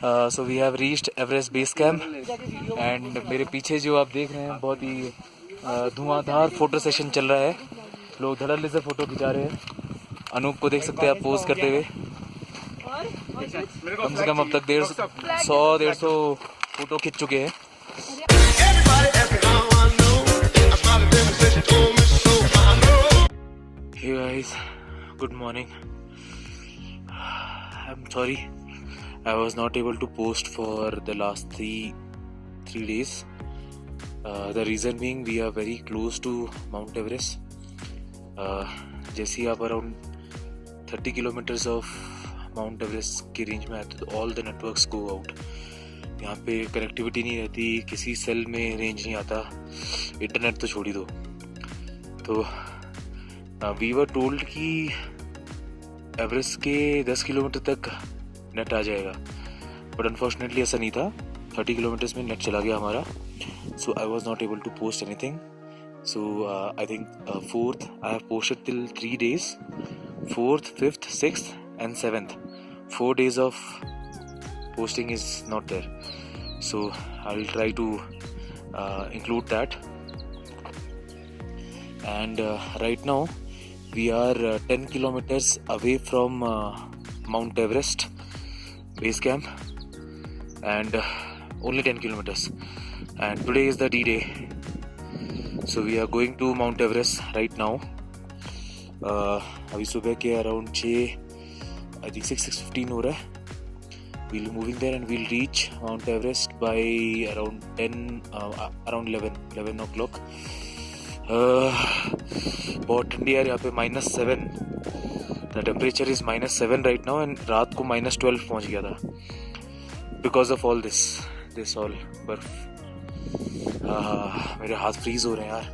So we have reached Everest base camp and मेरे पीछे जो आप देख रहे हैं बहुत ही धुआंधार फोटो सेशन चल रहा है। लोग धड़ल्ले से फोटो खिंचा रहे हैं। अनूप को देख सकते हैं आप पोज करते हुए। कम से कम अब तक 150 फोटो खिंच चुके हैं। Hey guys, good morning. I'm sorry I was not able to post for the last three days. The reason being we are very close to Mount Everest. जैसे ही आप around 30 kilometers of Mount Everest की range में आते तो all the networks go out. यहाँ पे connectivity नहीं रहती, किसी सेल में रेंज नहीं आता, इंटरनेट तो छोड़ ही दो। तो वी वर टोल्ड कि एवरेस्ट के 10 किलोमीटर तक नेट आ जाएगा, बट अनफॉर्चुनेटली ऐसा नहीं था। 30 किलोमीटर्स में नेट चला गया हमारा। So I was not able to post anything. So I think 4th I have posted till 3 days, 4th, 5th, 6th and 7th. 4 days of posting is not there. So I'll try to include that. And right now we are 10 kilometers away from Mount Everest base camp, and only 10 kilometers, and today is the D-Day. So we are going to Mount Everest right now. अभी सुबह के around 6:15 हो रहा है। We'll be moving there and we'll reach Mount Everest by around 11 o'clock. बहुत ठंडी है यहाँ पे, -7 the temperature is -7 right now, and रात को -12 पहुँच गया था because of all this all बर्फ। मेरे हाथ फ्रीज हो रहे हैं यार।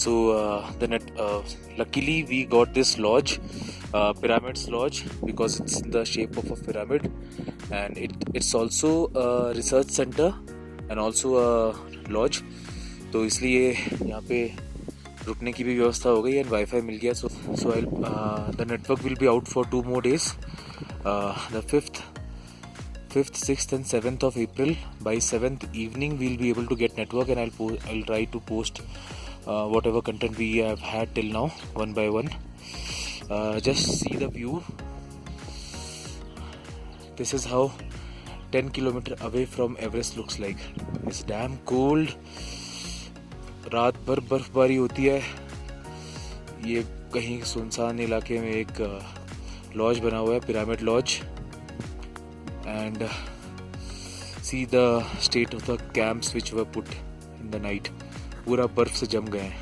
सो luckily we got this lodge, Pyramids Lodge, because it's in the shape of a pyramid, and it's also a research center and also a lodge. तो इसलिए यहाँ पे रुकने की भी व्यवस्था हो गई एंड वाईफाई मिल गया। So the network will be out for 2 more days, the 5th, 6th and 7th of April. By 7th evening we'll be able to get network, and I'll try to post whatever content we have had till now one by one. Just see the view. This is how 10 kilometer away from Everest looks like. It's damn cold. रात भर बर्फबारी होती है। ये कहीं सुनसान इलाके में एक लॉज बना हुआ है, pyramid lodge, and see the state of the camps which were put in the night. पूरा बर्फ से जम गए हैं।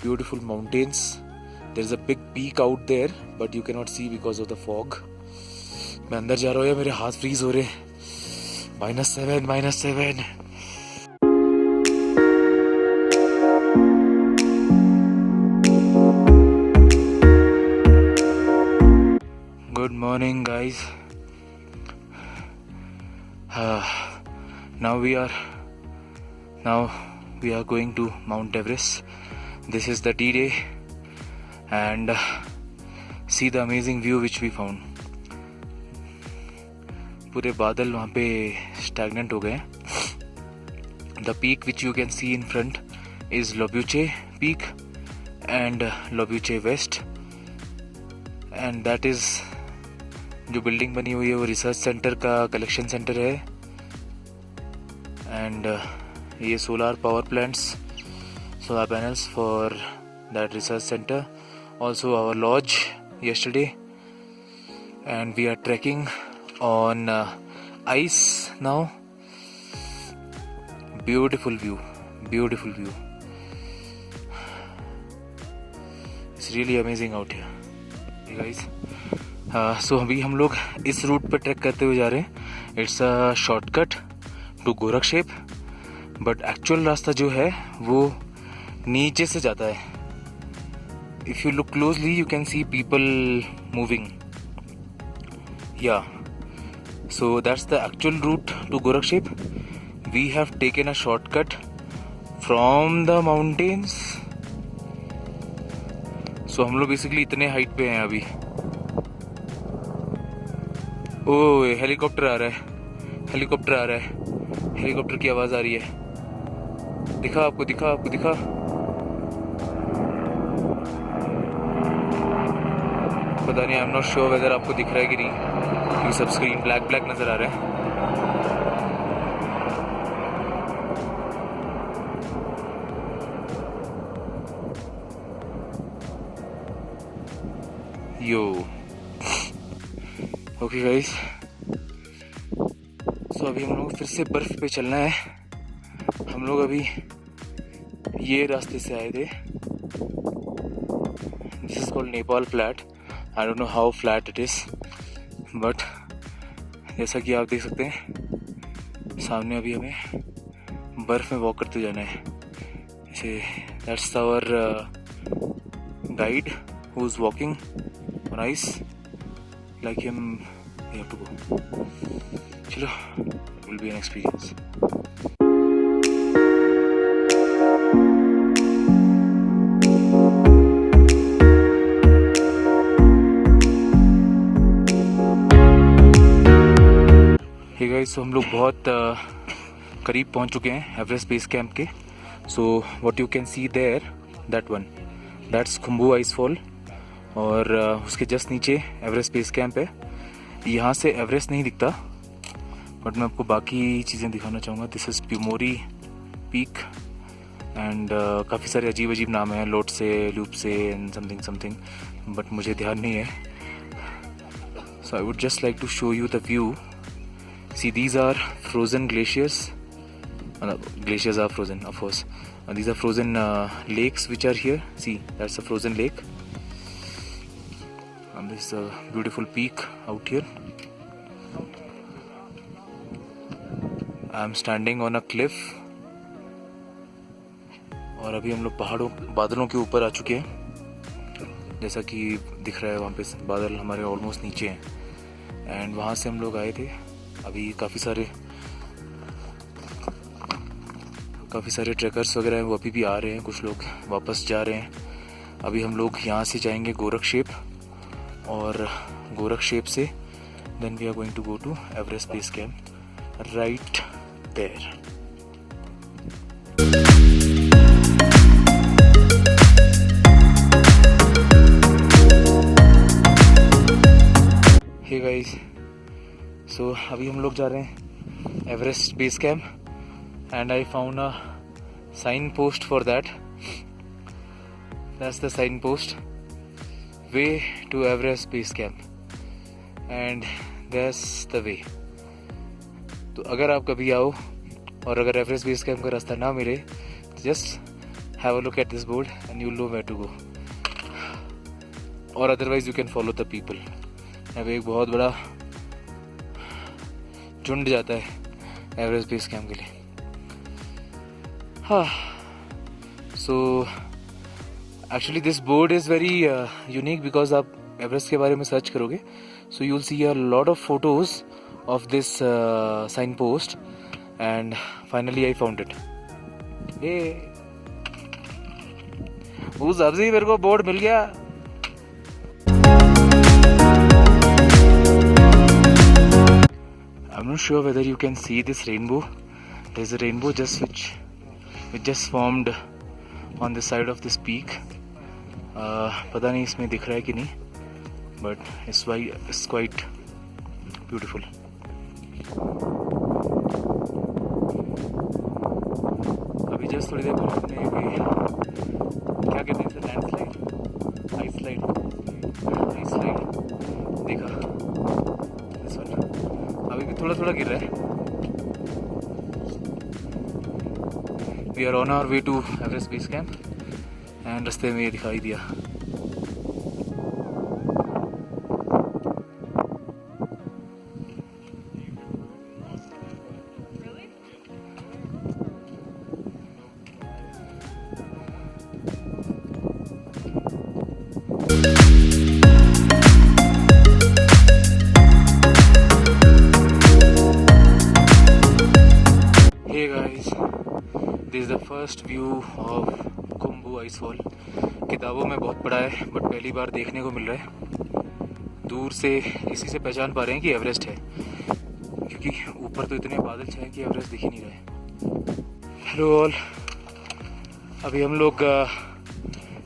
Beautiful mountains. There is a big peak out there but you can not see because of the fog. मैं अंदर जा रहा हूँ, मेरे हाथ फ्रीज हो रहे हैं। -7 Good morning guys. Now we are going to Mount Everest. This is the D-Day, and see the amazing view which we found. पूरे बादल वहाँ पे स्टैग्नेंट हो गए। The peak which you can see in front is Lobuche Peak and Lobuche West, and that is जो building बनी हुई है वो रिसर्च सेंटर का कलेक्शन सेंटर है, एंड ये solar power plants, solar panels for that research centre. Also our lodge yesterday, and we are trekking on ice now. Beautiful view. It's really amazing out here, hey guys. So अभी हम लोग इस root पर track करते हुए जा रहे हैं. It's a shortcut to Gorakshep, but actual रास्ता जो है वो नीचे से जाता है. If you look closely, you can see people moving. Yeah. So that's the actual route to Gorakshep. We have taken a shortcut from the mountains सो हम लोग बेसिकली इतने हाइट पे हैं अभी। ओ हेलीकॉप्टर आ रहा है, हेलीकॉप्टर आ रहा है, हेलीकॉप्टर की आवाज़ आ रही है। दिखा आपको, दिखा आपको, दिखा। पता नहीं, I am not sure whether आपको दिख रहा है कि नहीं, क्योंकि सब स्क्रीन ब्लैक ब्लैक नज़र आ रहा है। यो ओके गाइस, सो अभी हम लोग फिर से बर्फ पे चलना है। हम लोग अभी ये रास्ते से आए थे। This is called Nepal flat. I don't know how flat it is, but जैसा कि आप देख सकते हैं सामने अभी हमें बर्फ में वॉक करते जाना है। जैसे that's our guide who is walking on ice like him. We have to go. Chalo, it will be an experience. Hey guys, so हम लोग बहुत करीब पहुंच चुके हैं एवरेस्ट बेस कैंप के। So what you can see there, that one, that's Khumbu icefall, और उसके जस्ट नीचे एवरेस्ट बेस कैंप है। यहाँ से एवरेस्ट नहीं दिखता, बट मैं आपको बाकी चीज़ें दिखाना चाहूँगा। दिस इज़ प्यूमोरी पीक एंड काफ़ी सारे अजीब अजीब नाम हैं, लोट से, लूप से एंड समथिंग समथिंग, बट मुझे ध्यान नहीं है। So I would just like to show you the view. See these are frozen glaciers, glaciers are frozen of course. These are frozen lakes which are here. See, that's a frozen lake. And this is a beautiful peak out here. I am standing on a cliff. और अभी हम लोग पहाड़ों, बादलों के ऊपर आ चुके हैं। जैसा कि दिख रहा है वहाँ पे बादल हमारे ऑलमोस्ट नीचे हैं। एंड वहाँ से हम लोग आए थे। अभी काफ़ी सारे ट्रैकर्स वगैरह हैं, वो अभी भी आ रहे हैं, कुछ लोग वापस जा रहे हैं। अभी हम लोग यहाँ से जाएंगे गोरखशेप, और गोरखशेप से then we are going to go to Everest base camp right there. Hey guys, so अभी हम लोग जा रहे हैं Everest base camp, and I found a signpost for that. That's the signpost, way to Everest Base Camp, and that's the way. तो अगर आप कभी आओ और अगर एवरेस्ट बेस कैंप का रास्ता ना मिले, just have a look at this board and you'll know where to go. और otherwise you can follow the people. अब एक बहुत बड़ा झुंड जाता है एवरेस्ट बेस कैंप के लिए। So actually this board is very unique because आप एवरेस्ट के बारे में सर्च करोगे, so you'll see a lot of photos of this signpost, and finally I found it. Hey, उस अभी मेरे को बोर्ड मिल गया। I'm not sure whether you can see this rainbow. There's a rainbow which just formed on the side of this peak. पता नहीं इसमें दिख रहा है कि नहीं, but it's quite beautiful. अभी जस्ट थोड़ी देर पहले क्या कहते हैं इसे, लैंडस्लाइड, आइसलाइड देखा। दिस वन अभी भी थोड़ा थोड़ा गिर रहा है। We are on our way to Everest Base Camp, and रास्ते में ये दिखाई दिया। Hey guys, this is the first view of Khumbu Icefall, किताबों में बहुत पढ़ा है बट पहली बार देखने को मिल रहा है। दूर से इसी से पहचान पा रहे हैं कि एवरेस्ट है, क्योंकि ऊपर तो इतने बादल छाए कि एवरेस्ट दिख ही नहीं रहे। हेलो ऑल, अभी हम लोग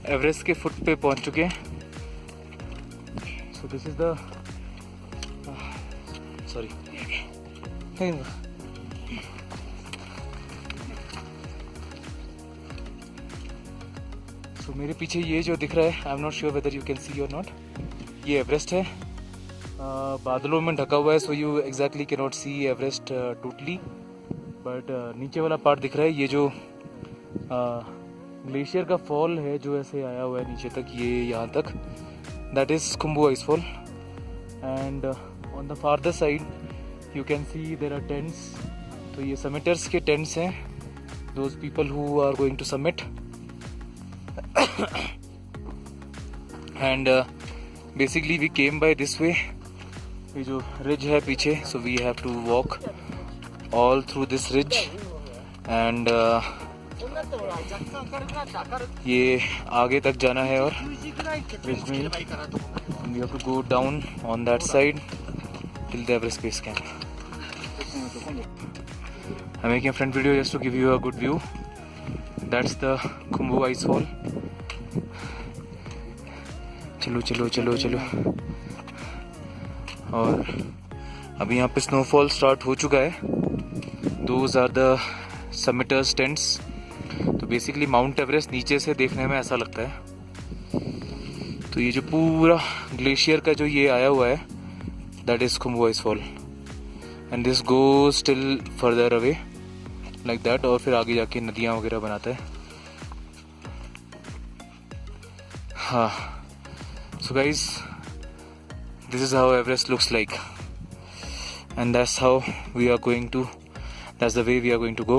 एवरेस्ट के फुट पे पहुंच चुके हैं। So this is the sorry so मेरे पीछे ये जो दिख रहा है, I am not sure whether you can सी और नॉट, ये एवरेस्ट है। बादलों में ढका हुआ है, so you exactly can not see Everest totally, but नीचे वाला पार्ट दिख रहा है। ये जो ग्लेशियर का फॉल है जो ऐसे आया हुआ है नीचे तक, ये यहाँ तक, that is Khumbu icefall. And on the farther side you can see there are tents. तो ये समिटर्स के टेंट्स हैं, those people who are going to summit. And basically we came by this way, ये जो रिज है पीछे, so we have to walk all through this ridge. And ये आगे तक जाना है और रिज में we have to go down on that side till the Everest base camp. I'm making a front video just to give you a good view. That's the Khumbu Icefall. चलो चलो चलो चलो। और अभी यहाँ पे स्नोफॉल स्टार्ट हो चुका है। Those are the summiters tents. तो बेसिकली माउंट एवरेस्ट नीचे से देखने में ऐसा लगता है। तो ये जो पूरा ग्लेशियर का जो ये आया हुआ है, that is Khumbu Icefall. And this goes still further away like that, और फिर आगे जाके नदियाँ वगैरह बनाता है। हाँ, so guys, this is how Everest looks like, and that's how we are going to, that's the way we are going to go.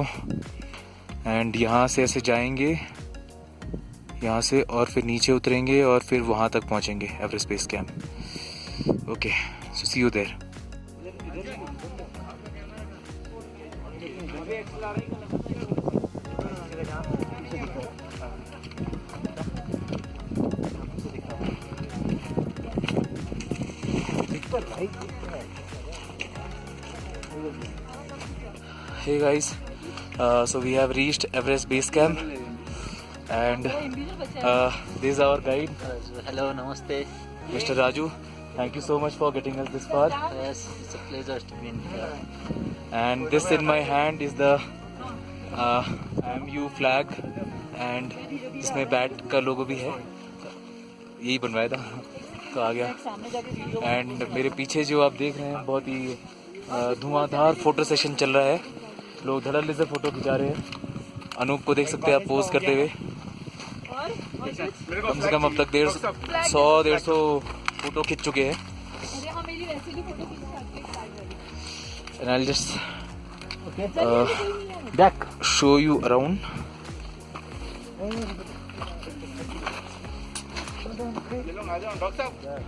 And यहाँ से ऐसे जाएंगे, यहाँ से, और फिर नीचे उतरेंगे और फिर वहाँ तक पहुँचेंगे Everest base camp. Okay, so see you there. Hey guys, so we have reached Everest Base Camp, and this is our guide. Hello, namaste. Mr. Raju. Thank you so much for getting us this far. Yes, it's a pleasure to be here. And this in my hand is the IMU flag, and इसमें bat का लोगो भी है, यही बनवाया था तो आ गया। And मेरे पीछे जो आप देख रहे हैं, बहुत ही धुआंधार फोटो सेशन चल रहा है। लोग धड़ल्ले से फोटो खिंचा रहे हैं। अनूप को देख सकते हैं आप पोज करते हुए। कम से कम अब तक 150 फोटो खिंच चुके हैं। And I'll just show you around.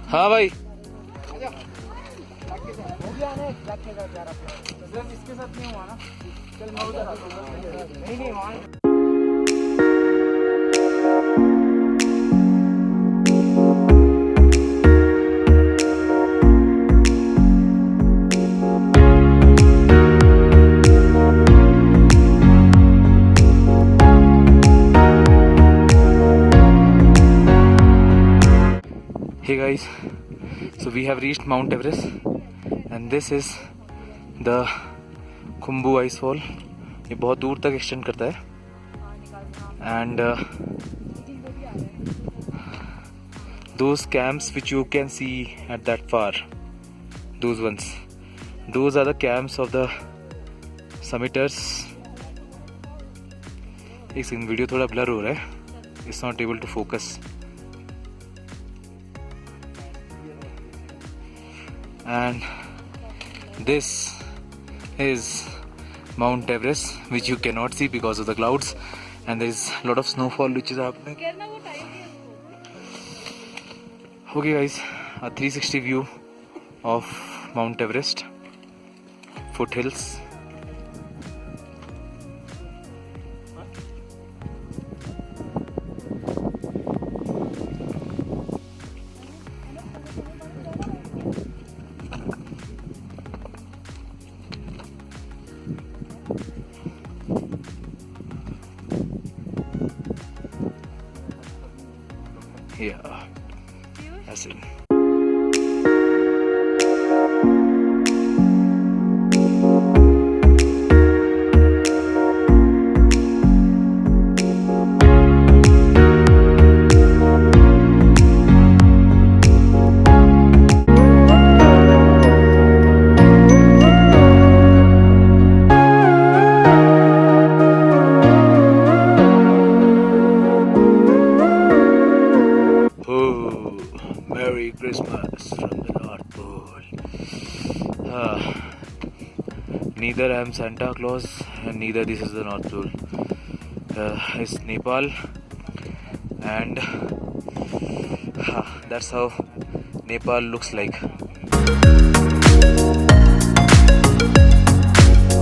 हाँ भाई, इसके साथ नहीं हुआ ना, चल मैं उधर आता हूँ। नहीं वहाँ Hey guys, so we have reached Mount Everest, and this is the Khumbu Icefall. ये बहुत दूर तक एक्सटेंड करता है, and those camps which you can see at that far, those ones, those are the camps of the summiters. एक second, video थोड़ा blur हो रहा है, it's not able to focus. And this is Mount Everest, which you cannot see because of the clouds, and there is a lot of snowfall which is happening. Okay guys, a 360 view of Mount Everest foothills. Yeah, ऐसे ही. Oh, Merry Christmas from the North Pole. Neither I am Santa Claus and neither this is the North Pole. It's Nepal, and that's how Nepal looks like.